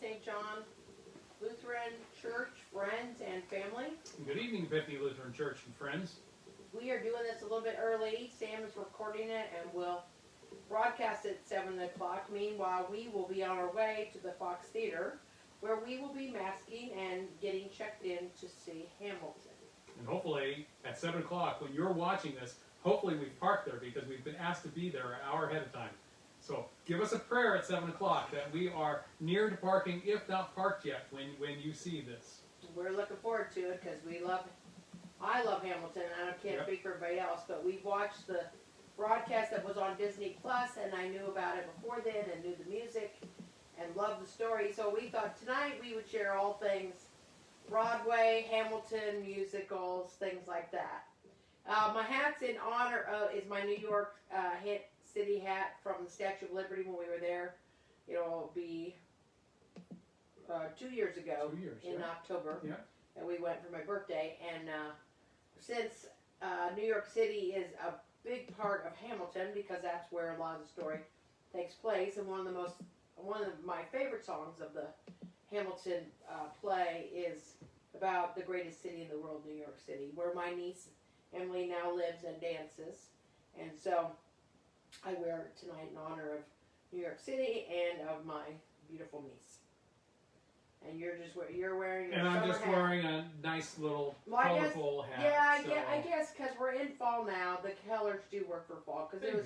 St. John Lutheran Church, friends, and family. Good evening, Epiphany Lutheran Church and friends. We are doing this a little bit early. Sam is recording it and will broadcast it at 7 o'clock. Meanwhile, we will be on our way to the Fox Theater, where we will be masking and getting checked in to see Hamilton. And hopefully, at 7 o'clock, when you're watching this, hopefully we've parked there because we've been asked to be there an hour ahead of time. So give us a prayer at 7 o'clock that we are near to parking, if not parked yet, when you see this. We're looking forward to it because I love Hamilton, and I can't speak for everybody else, but we watched the broadcast that was on Disney Plus, and I knew about it before then and knew the music and loved the story. So we thought tonight we would share all things Broadway, Hamilton, musicals, things like that. My hat's in honor of, is my New York hit city hat from the Statue of Liberty when we were there. It'll be 2 years ago 2 years, in October. Yeah. And we went for my birthday. And since New York City is a big part of Hamilton, because that's where a lot of the story takes place, and one of my favorite songs of the Hamilton play is about the greatest city in the world, New York City, where my niece Emily now lives and dances. And so I wear it tonight in honor of New York City and of my beautiful niece. And you're wearing your And I'm summer just hat. wearing a nice little colorful hat. Yeah, I guess because we're in fall now, the colors do work for fall. Because it was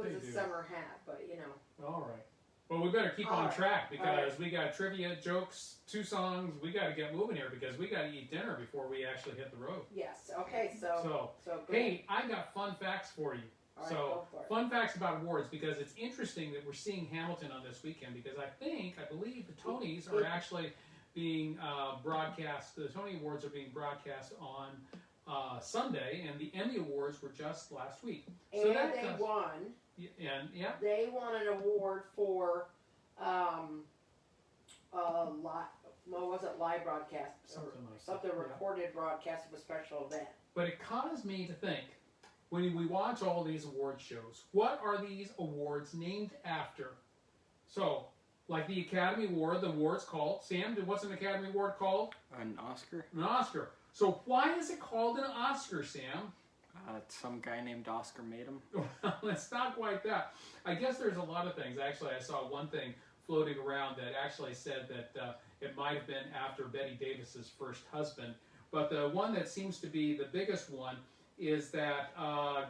They a do. summer hat, but you know. All right. Well, we better keep All on right. track because All right. we got trivia, jokes, 2 songs. We got to get moving here because we got to eat dinner before we actually hit the road. Yes. Okay. So go hey, I got fun facts for you. All right, So, go for it. fun facts about awards, because it's interesting that we're seeing Hamilton on this weekend, because I believe the Tonys are actually being broadcast, the Tony Awards are being broadcast on Sunday, and the Emmy Awards were just last week. And So they won. Yeah. They won an award for live broadcast? Something Yeah. recorded broadcast of a special event. But it caused me to think, when we watch all these award shows, what are these awards named after? So, like the Academy Award, the award's called, Sam, what's an Academy Award called? An Oscar? An Oscar. So why is it called an Oscar, Sam? Some guy named Oscar made him. Well, it's not quite that. I guess there's a lot of things. Actually, I saw one thing floating around that actually said that it might have been after Betty Davis's first husband. But the one that seems to be the biggest one is that a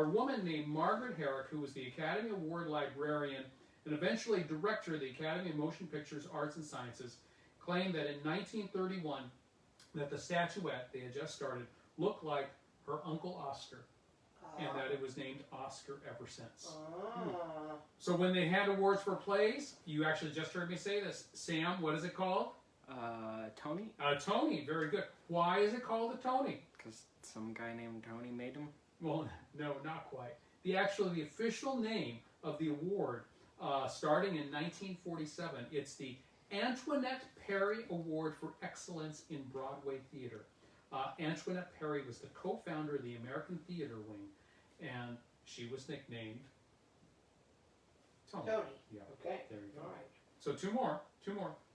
woman named Margaret Herrick, who was the Academy Award librarian and eventually director of the Academy of Motion Pictures, Arts and Sciences, claimed that in 1931 that the statuette they had just started looked like her Uncle Oscar, and that it was named Oscar ever since. So when they had awards for plays, you actually just heard me say this. Sam, what is it called? Tony? A Tony, very good. Why is it called a Tony? Because some guy named Tony made him. Well, no, not quite. The official name of the award, starting in 1947, it's the Antoinette Perry Award for Excellence in Broadway Theater. Antoinette Perry was the co-founder of the American Theater Wing, and she was nicknamed Tony. Yeah. Okay. There you go. All right. So two more.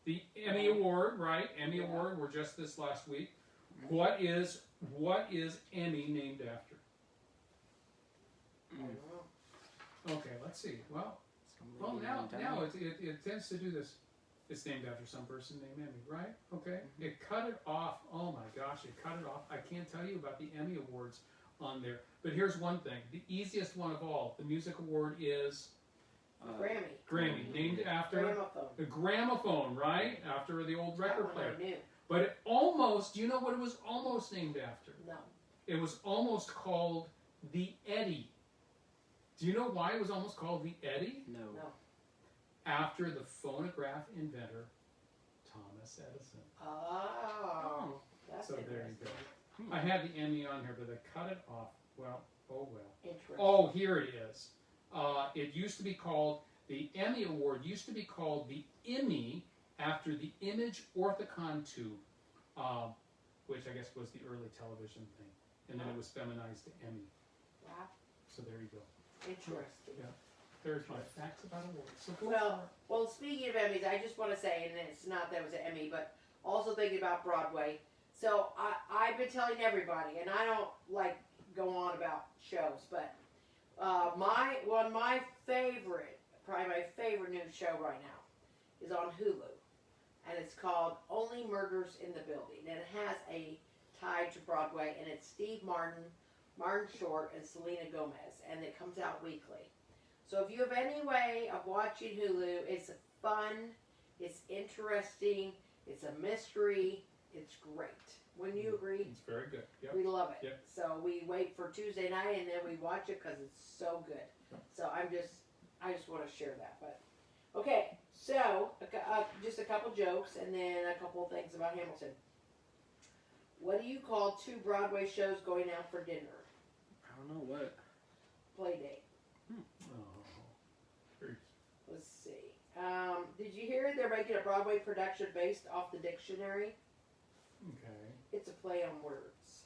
The Emmy Award, right? Emmy Award were just this last week. What is Emmy named after? I don't know. Okay, let's see. Well, Somebody named now Emmy. it tends to do this. It's named after some person named Emmy, right? Okay. It cut it off. Oh my gosh, it cut it off. I can't tell you about the Emmy Awards on there. But here's one thing. The easiest one of all, the music award is Grammy, named after Gramophone. the gramophone, right? After the old record That one player. I knew. But it almost, do you know what it was almost named after? No. It was almost called the Eddy. Do you know why it was almost called the Eddy? No. After the phonograph inventor, Thomas Edison. Oh. That's So there you interesting. go. I had the Emmy on here, but they cut it off. Well, oh well. Interesting. Oh, here it is. It used to be called, the Emmy Award used to be called the Emmy after the Image Orthicon tube, which I guess was the early television thing. And then it was feminized to Emmy. Wow. So there you go. Interesting. Yeah. There's my facts about awards. So go Well, for it. well, speaking of Emmys, I just want to say, and it's not that it was an Emmy, but also thinking about Broadway. So I've been telling everybody, and I don't like go on about shows, but one of my favorite, probably my favorite new show right now, is on Hulu, and it's called Only Murders in the Building, and it has a tie to Broadway, and it's Steve Martin, Martin Short, and Selena Gomez, and it comes out weekly. So if you have any way of watching Hulu, it's fun, it's interesting, it's a mystery, it's great. Wouldn't you agree? It's very good. Yep. We love it. Yep. So we wait for Tuesday night and then we watch it because it's so good. Yep. So I just want to share that. But okay, so just a couple jokes and then a couple of things about Hamilton. What do you call 2 Broadway shows going out for dinner? I don't know what. Play date. Oh. Let's see. Did you hear they're making a Broadway production based off the dictionary? Okay. It's a play on words.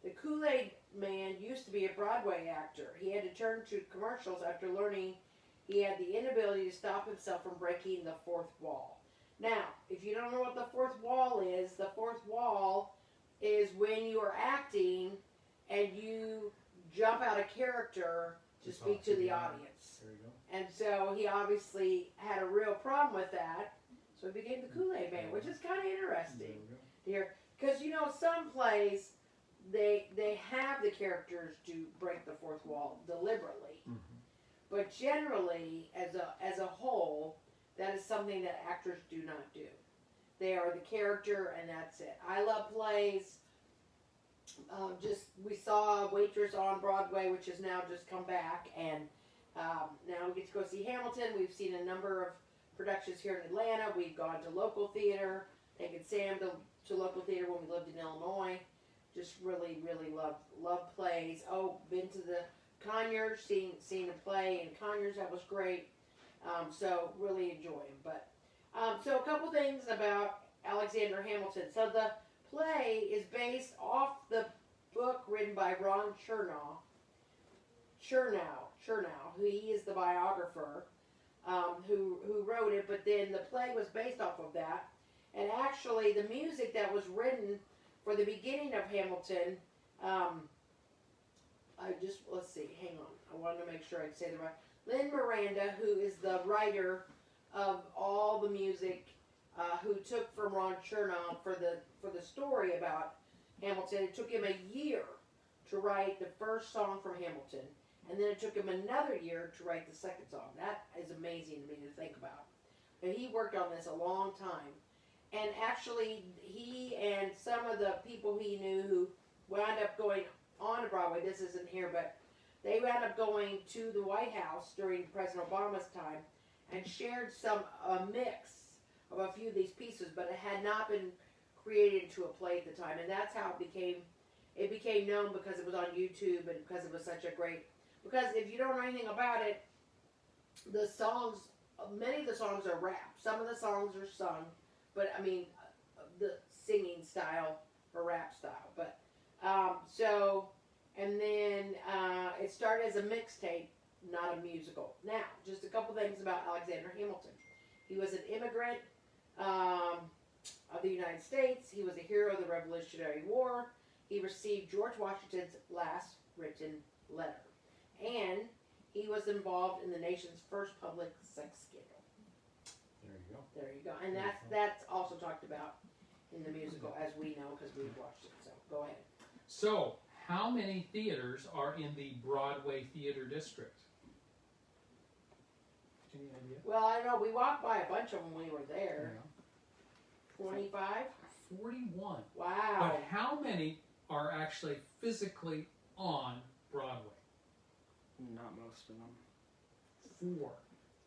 The Kool-Aid Man used to be a Broadway actor. He had to turn to commercials after learning he had the inability to stop himself from breaking the fourth wall. Now, if you don't know what the fourth wall is is when you are acting and you jump out of character to speak to the audience. There you go. And so he obviously had a real problem with that. So he became the Kool-Aid Man, which is kind of interesting to hear. Because, some plays, they have the characters to break the fourth wall deliberately. Mm-hmm. But generally, as a whole, that is something that actors do not do. They are the character, and that's it. I love plays. We saw Waitress on Broadway, which has now just come back, and now we get to go see Hamilton. We've seen a number of productions here in Atlanta. We've gone to local theater, taken Sam to local theater when we lived in Illinois. Just really, really love plays. Oh, been to the Conyers, seen a play in Conyers. That was great. So really enjoy them. But so a couple things about Alexander Hamilton. So the play is based off the book written by Ron Chernow. He is the biographer who wrote it, but then the play was based off of that. And actually, the music that was written for the beginning of Hamilton, let's see, hang on. I wanted to make sure I say the right. Lynn Miranda, who is the writer of all the music, who took from Ron Chernow for the story about Hamilton. It took him a year to write the first song from Hamilton, and then it took him another year to write the second song. That is amazing to me to think about. But he worked on this a long time, and actually, he and some of the people he knew who wound up going on to Broadway. This isn't here, but they wound up going to the White House during President Obama's time and shared a mix of a few of these pieces, but it had not been created into a play at the time, and that's how it became known because it was on YouTube and because it was such a great. Because if you don't know anything about it, the songs, many of the songs are rap. Some of the songs are sung, but I mean, the singing style or rap style. But and then it started as a mixtape, not a musical. Now, just a couple things about Alexander Hamilton. He was an immigrant of the United States. He was a hero of the Revolutionary War. He received George Washington's last written letter. And he was involved in the nation's first public sex scandal. There you go. And that's also talked about in the musical, as we know, because we've watched it. So, go ahead. So, how many theaters are in the Broadway Theater District? Any idea? Well, I know we walked by a bunch of them when we were there. 25? 41. Wow. But how many are actually physically on Broadway? Not most of them. 4.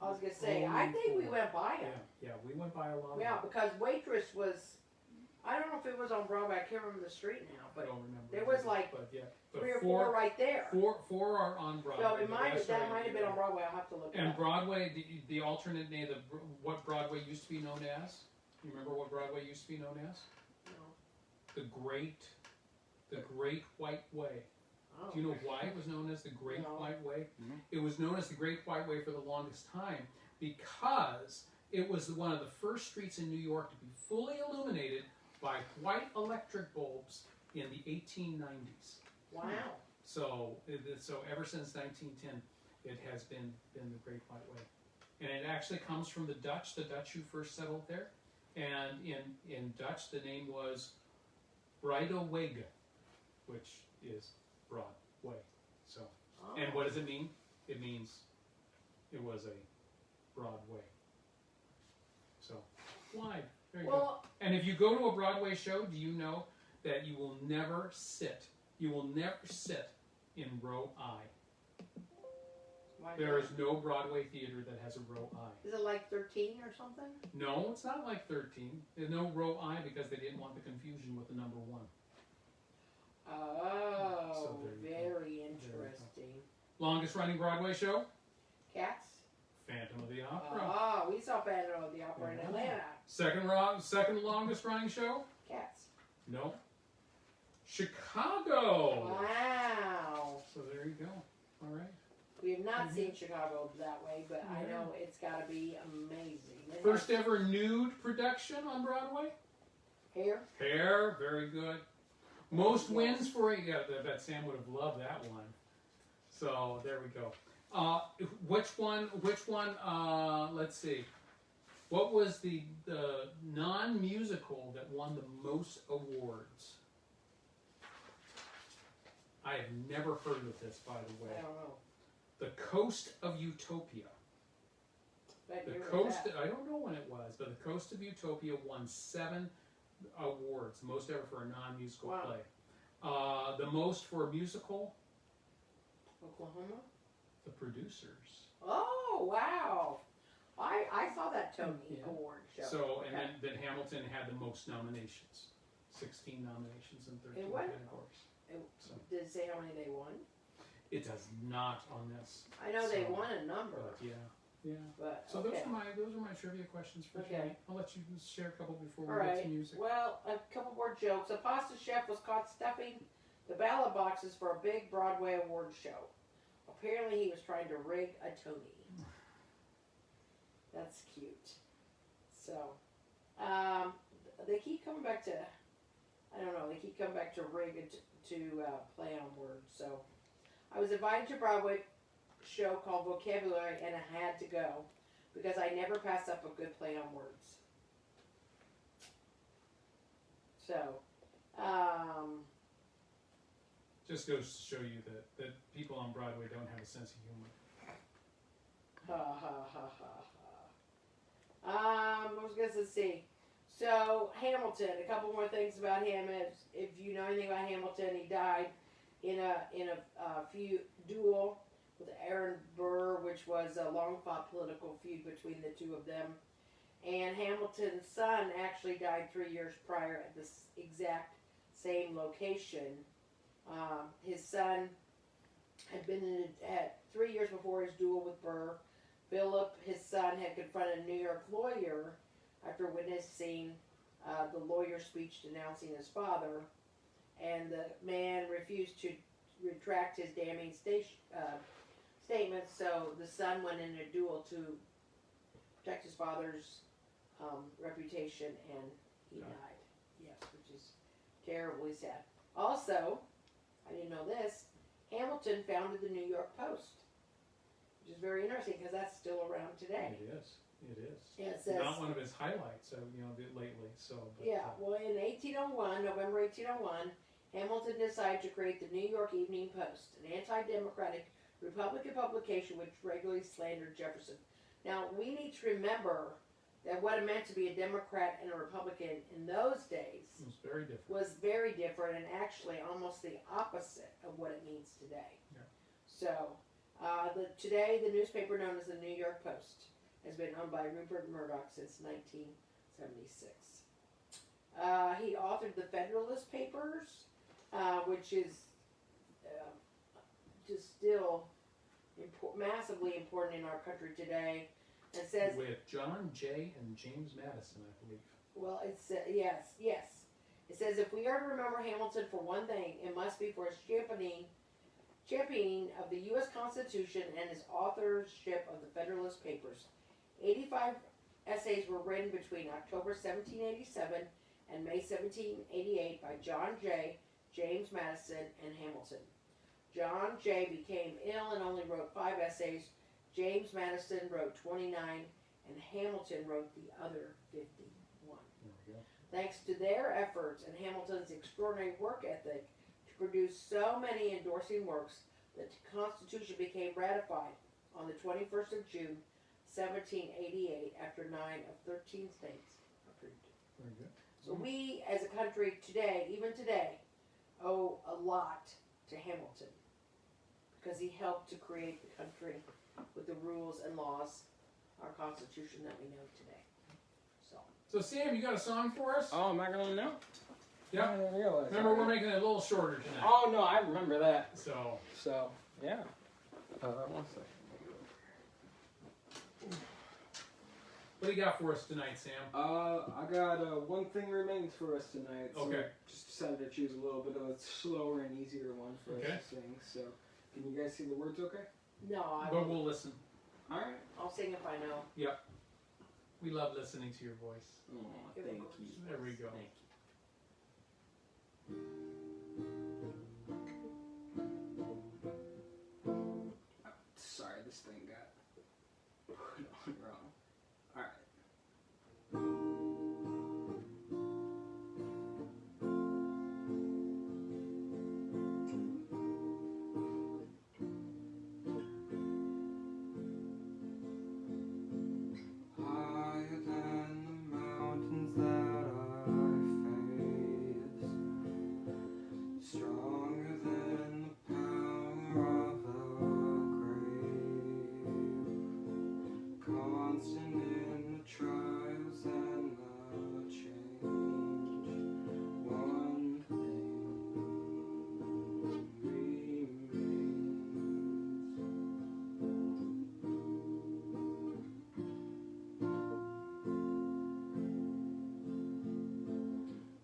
I was going to say, I think we went by them. Yeah, we went by a lot of Yeah, them. because Waitress was, I don't know if it was on Broadway, I can't remember the street now, I but don't remember. there was like but yeah, but 3 or 4 right there. Four are on Broadway. So that might have been on Broadway, I'll have to look it And up. Broadway, the alternate name, what Broadway used to be known as? You remember what Broadway used to be known as? No. The Great White Way. Oh. Do you know why it was known as the Great No. White Way? No. It was known as the Great White Way for the longest time because it was one of the first streets in New York to be fully illuminated by white electric bulbs in the 1890s. Wow. So ever since 1910, it has been the Great White Way. And it actually comes from the Dutch who first settled there. And in Dutch, the name was Breidewege, which is broad way. So, Oh. and what does it mean? It means it was a broad way. So, wide. There you go. Well, And if you go to a Broadway show, do you know that you will never sit? You will never sit in row I. why There not? is no Broadway theater that has a row I. Is it like 13 or something? No, it's not like 13. There's no row I because they didn't want the confusion with the number 1. Oh, So there you go. very you go. interesting. Longest running Broadway show? Cats? Phantom of the Opera. Oh, we saw Phantom of the Opera in Yeah. Atlanta. Second longest running show? Cats. No. Chicago. Wow. So there you go. All right. We have not seen Chicago that way, but I know it's got to be amazing. It First has ever nude production on Broadway? hair. Hair, very good. Most Yes. wins for I bet Sam would have loved that one. So there we go. Which one? Let's see. What was the non-musical that won the most awards? I have never heard of this, by the way. I don't know. The Coast of Utopia. But The you're Coast, that. I don't know when it was, but the Coast of Utopia won 7 awards, most ever for a non-musical Wow. play. The most for a musical, Oklahoma. The Producers. Oh wow! I saw that Tony Yeah. Award show. So, and Okay. then Hamilton had the most nominations. 16 nominations in 13 It won? categories. So, Did it say how many they won? it does not on this. I know they So, won a number, But yeah. but So okay. those are my trivia questions for Okay. today. I'll let you share a couple before All we get right. to music. Well, a couple more jokes. A pasta chef was caught stuffing the ballot boxes for a big Broadway award show. Apparently, he was trying to rig a Tony. That's cute. So, they keep coming back to, I don't know, they keep coming back to rig and to play on words. So, I was invited to a Broadway show called Vocabulary, and I had to go because I never pass up a good play on words. So, Just goes to show you that people on Broadway don't have a sense of humor. ha ha ha ha ha. I was gonna see. So Hamilton, a couple more things about him. If you know anything about Hamilton, he died in a feud duel with Aaron Burr, which was a long fought political feud between the two of them. And Hamilton's son actually died 3 years prior at this exact same location. His son had been at 3 years before his duel with Burr. Philip, his son, had confronted a New York lawyer after witnessing the lawyer's speech denouncing his father, and the man refused to retract his damning statements, so the son went in a duel to protect his father's reputation, and he died. Yes, which is terribly sad. Also, I didn't know this, Hamilton founded the New York Post, which is very interesting because that's still around today. It is. It is. Yeah, it says, Not one of his highlights, lately. So. But, yeah, well, in 1801, November 1801, Hamilton decided to create the New York Evening Post, an anti-democratic Republican publication which regularly slandered Jefferson. Now, we need to remember that what it meant to be a Democrat and a Republican in those days It was very different. was very different and actually almost the opposite of what it means today. Yeah. So, today the newspaper known as the New York Post has been owned by Rupert Murdoch since 1976. He authored the Federalist Papers, which is just still massively important in our country today. It says, With John Jay and James Madison, I believe. well, it's yes. It says if we are to remember Hamilton for one thing, it must be for his championing championing of the U.S. Constitution and his authorship of the Federalist Papers. 85 essays were written between October 1787 and May 1788 by John Jay, James Madison, and Hamilton. John Jay became ill and only wrote 5 essays. James Madison wrote 29, and Hamilton wrote the other 51. There we go. Thanks to their efforts and Hamilton's extraordinary work ethic to produce so many endorsing works, the Constitution became ratified on the 21st of June, 1788, after 9 of 13 states approved it. Very good. So we, as a country today, even today, owe a lot to Hamilton because he helped to create the country with the rules and laws, our Constitution that we know today. So Sam, you got a song for us? Oh, am I gonna know? Yep. I didn't realize. Remember, we're making it a little shorter tonight. Oh no, I remember that. So, Yeah. One second. what do you got for us tonight, Sam? I got One Thing Remains for us tonight. So Okay. Just decided to choose a little bit of a slower and easier one for Okay. us to sing. So, can you guys see the words okay? No, But we'll listen. Alright. I'll sing if I know. We love listening to your voice. Oh, Give thank it you. There we go. Thank you. Sorry, this thing got put on wrong. Alright. Higher than the mountains that I face, stronger than the power of the grave, constant in the trials and the change. One thing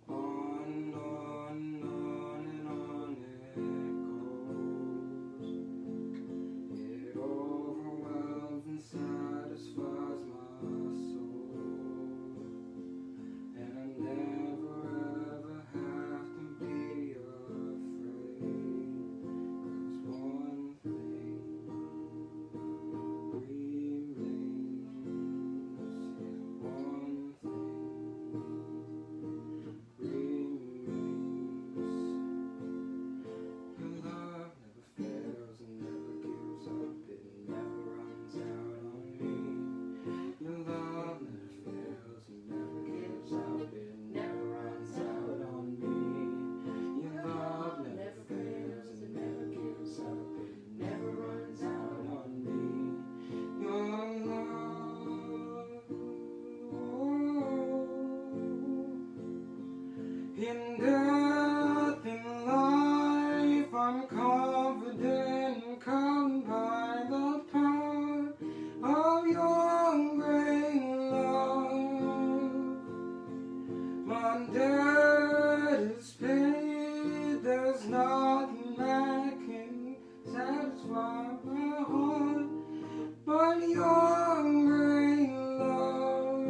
on and on and on and on it goes. It overwhelms and satisfies my soul, and I never ever have to be afraid, 'cause one thing remains, one thing remains. Your love never fails and never gives up, it never runs out on me. Your love never fails and never gives up, it never runs out on me. Your love never fails and never gives up, it never runs out on me. Your love, in death, in life, I'm confident, come by the power of your great love. My debt is paid, there's nothing that can satisfy my heart but your great love.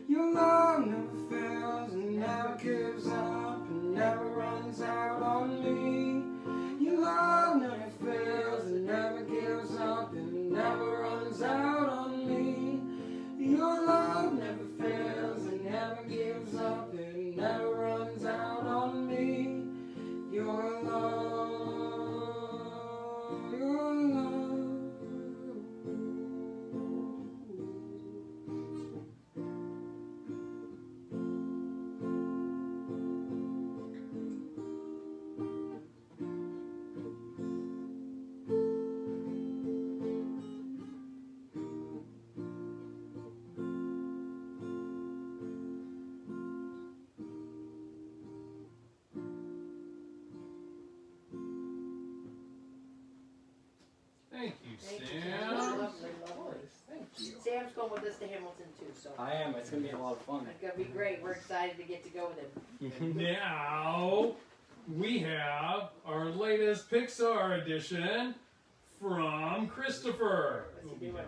Your love never fails and never gives up and never runs out on me. Your love never fails and never gives up and never runs out on me. Your love never fails and never gives up and never runs out on me. Your love, your love. Thank you, Thank you, Sam. Sam. Lovely, lovely. Thank you. Sam's going with us to Hamilton too, so I am. It's gonna be a lot of fun. it's gonna be great. We're excited to get to go with him. Now, we have our latest Pixar edition from Christopher. What's he doing?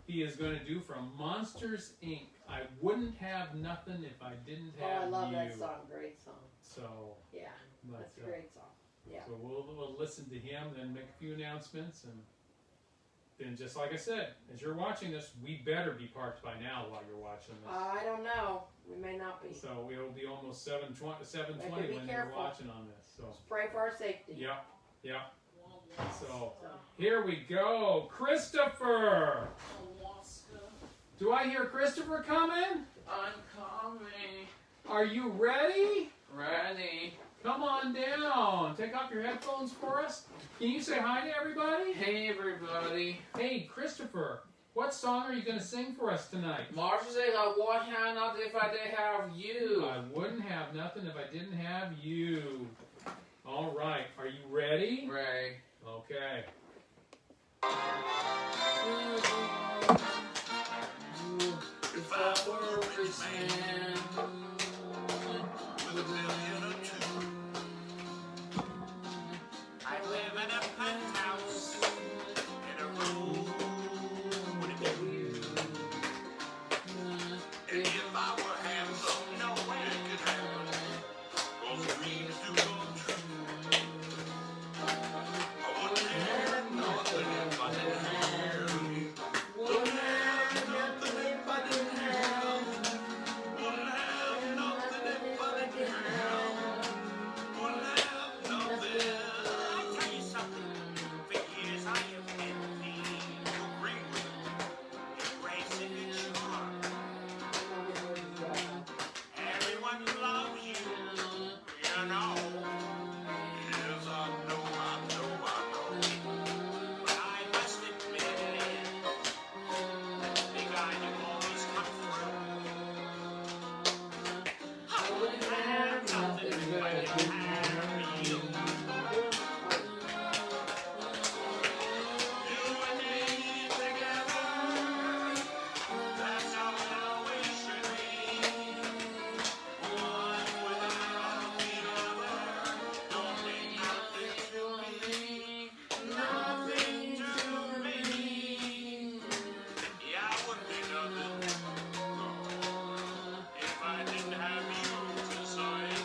He is going to do from Monsters, Inc. I wouldn't have nothing if I didn't have Oh, I love you. that song. Great song. So, Yeah, but, that's a great song. Yeah. So we'll listen to him, then make a few announcements, and then just like I said, as you're watching this, we better be parked by now while you're watching this. I don't know. We may not be. So it'll be almost 7:20 Be when you're careful. watching on this. So Just pray for our safety. yep. So So, here we go, Christopher. Do I hear Christopher coming? I'm coming. Are you ready? Ready. Come on down. Take off your headphones for us. Can you say hi to everybody? Hey, everybody. Hey, Christopher, what song are you going to sing for us tonight? Marcia said I would have nothing if I didn't have you. I wouldn't have nothing if I didn't have you. All right, are you ready? Ray. Okay. If I were a rich man with $1 million or two, I'd live in a penthouse in a room with a view. And if I were handsome, no way it could happen. Those dreams do come true. I wouldn't have nothing if I didn't have you. Wouldn't have nothing if I didn't have. Wouldn't have nothing if I didn't have. Wouldn't have nothing. I'll tell you something. For years I have been needing to agree with embrace and good charm. Everyone loves you, you know. Yes, I know. But I must admit it. Big eye, you always come through. I wouldn't have nothing if I didn't have you. You and me together, that's how it always should be. One without the other, don't mean nothing to me. Nothing to me. Yeah, I wouldn't be nothing if I didn't have you to sign.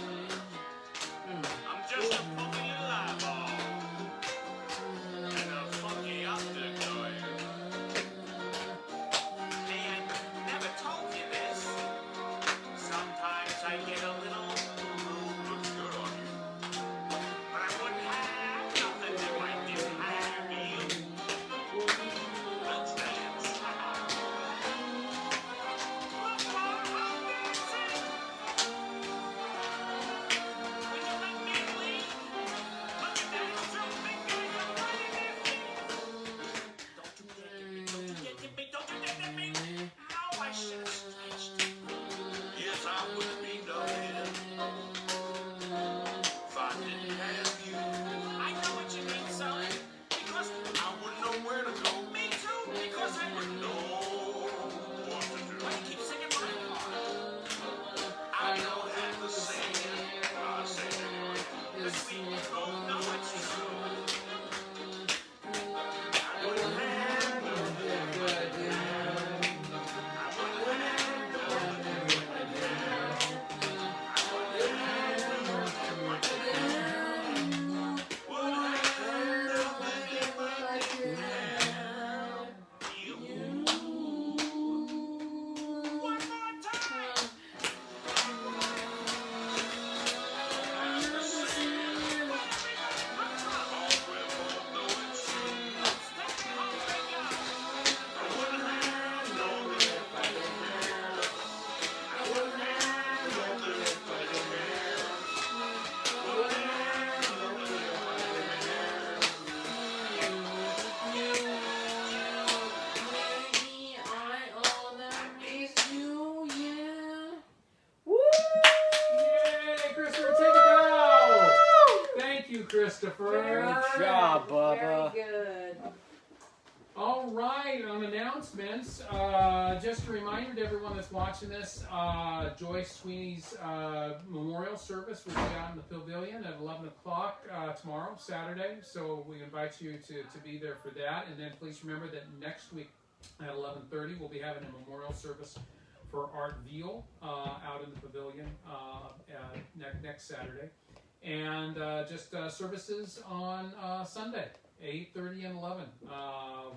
I'm just a funky little eyeball and a funky optic toy. Hey, I never told you this. Sometimes I get a little looks good on you. But I wouldn't have nothing if I didn't have you. Let's dance. One more I'm dancing. Would you let me lead? Look at that drum finger, you're running it. Don't you get at me, don't you get at me. No, I should have stretched. Yes, I would be nothing if I didn't have you. I know what you mean, son, because I wouldn't know where to go. Me too, because I wouldn't know what to do. Why you keep singing my part? I don't have to sing it, I sing it anyway. 'Cause we both know it's true. I wouldn't have nothing if I didn't have. I wouldn't have nothing if I didn't have. I wouldn't have nothing if I didn't have. Wouldn't have nothing if I didn't have you. One more time. Woo! Yay, Christopher, take it down. Thank you, Christopher. Very Good good. job, Bubba. Very good. All All right, on announcements, just a reminder to everyone that's watching this, Joyce Sweeney's memorial service will be out in the pavilion at 11 o'clock tomorrow, Saturday. So we invite you to be there for that. And then please remember that next week at 11:30 we'll be having a memorial service for Art Veal out in the pavilion next Saturday. And just services on Sunday. 8:30 and 11.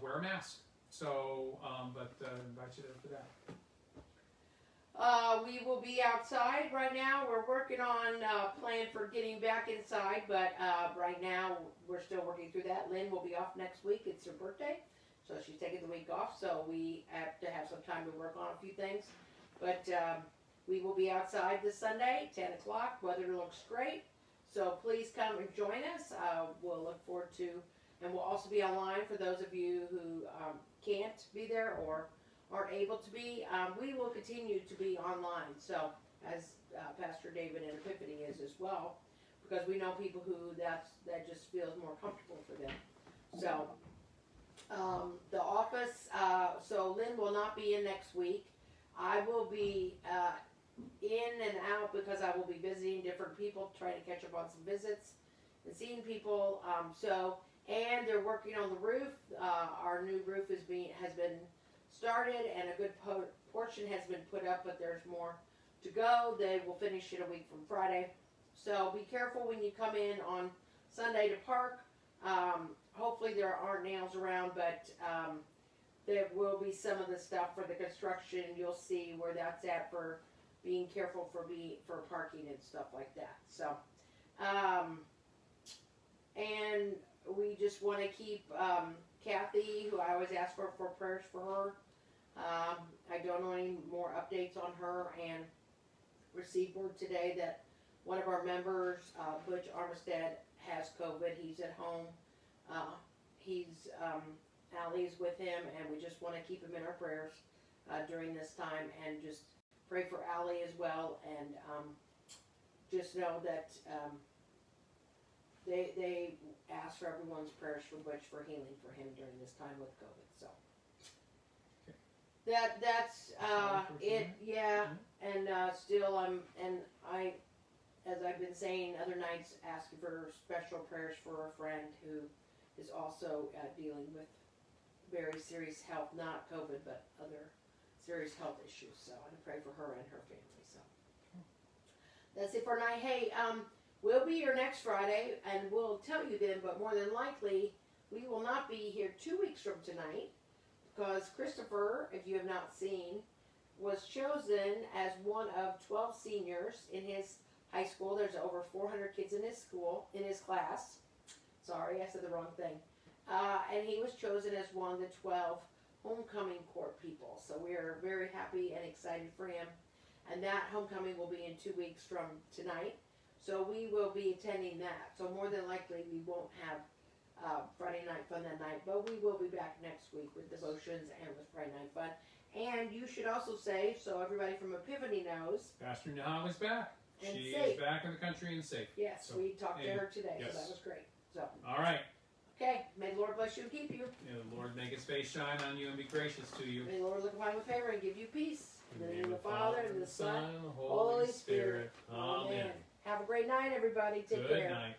Wear a mask. So, but invite you there for that. We will be outside right now. We're working on plan for getting back inside, but right now we're still working through that. Lynn will be off next week. It's her birthday, so she's taking the week off. So we have to have some time to work on a few things. But we will be outside this Sunday, 10 o'clock. Weather looks great. So please come and join us. We'll look forward to. And we'll also be online for those of you who can't be there or aren't able to be. We will continue to be online, so as Pastor David and Epiphany is as well, because we know people who that just feels more comfortable for them. So the office, so Lynn will not be in next week. I will be in and out because I will be visiting different people, trying to catch up on some visits and seeing people. And they're working on the roof. Our new roof has been started, and a good portion has been put up, but there's more to go. They will finish it a week from Friday. So be careful when you come in on Sunday to park. Hopefully there aren't nails around, but there will be some of the stuff for the construction. You'll see where that's at for being careful for parking and stuff like that. So, and we just want to keep Kathy, who I always ask for prayers for her. I don't know any more updates on her, and received word today that one of our members, Butch Armistead, has COVID. He's at home. Allie's with him, and we just want to keep him in our prayers during this time, and just pray for Allie as well, and just know that they ask for everyone's prayers for Butch for healing for him during this time with COVID. So that's it. Yeah, and still I, as I've been saying other nights, asking for special prayers for a friend who is also dealing with very serious health, not COVID, but other serious health issues. So I pray for her and her family. So that's it for tonight. Hey, we'll be here next Friday, and we'll tell you then, but more than likely, we will not be here 2 weeks from tonight, because Christopher, if you have not seen, was chosen as one of 12 seniors in his high school. There's over 400 kids in his class. Sorry, I said the wrong thing. And he was chosen as one of the 12 homecoming court people. So we are very happy and excited for him. And that homecoming will be in 2 weeks from tonight. So we will be attending that. So more than likely we won't have Friday Night Fun that night, but we will be back next week with devotions and with Friday Night Fun. And you should also say, so everybody from Epiphany knows, Pastor Nahali's back. And She safe. is back in the country and safe. yes, So, we talked to and- her today, yes. so that was great. So, All right. okay, may the Lord bless you and keep you. May the Lord make his face shine on you and be gracious to you. May the Lord look upon you with favor and give you peace. In the name of the Father, Father, and the Son, and the Holy Spirit. Amen. Amen. Have a great night, everybody. Take Good care. night.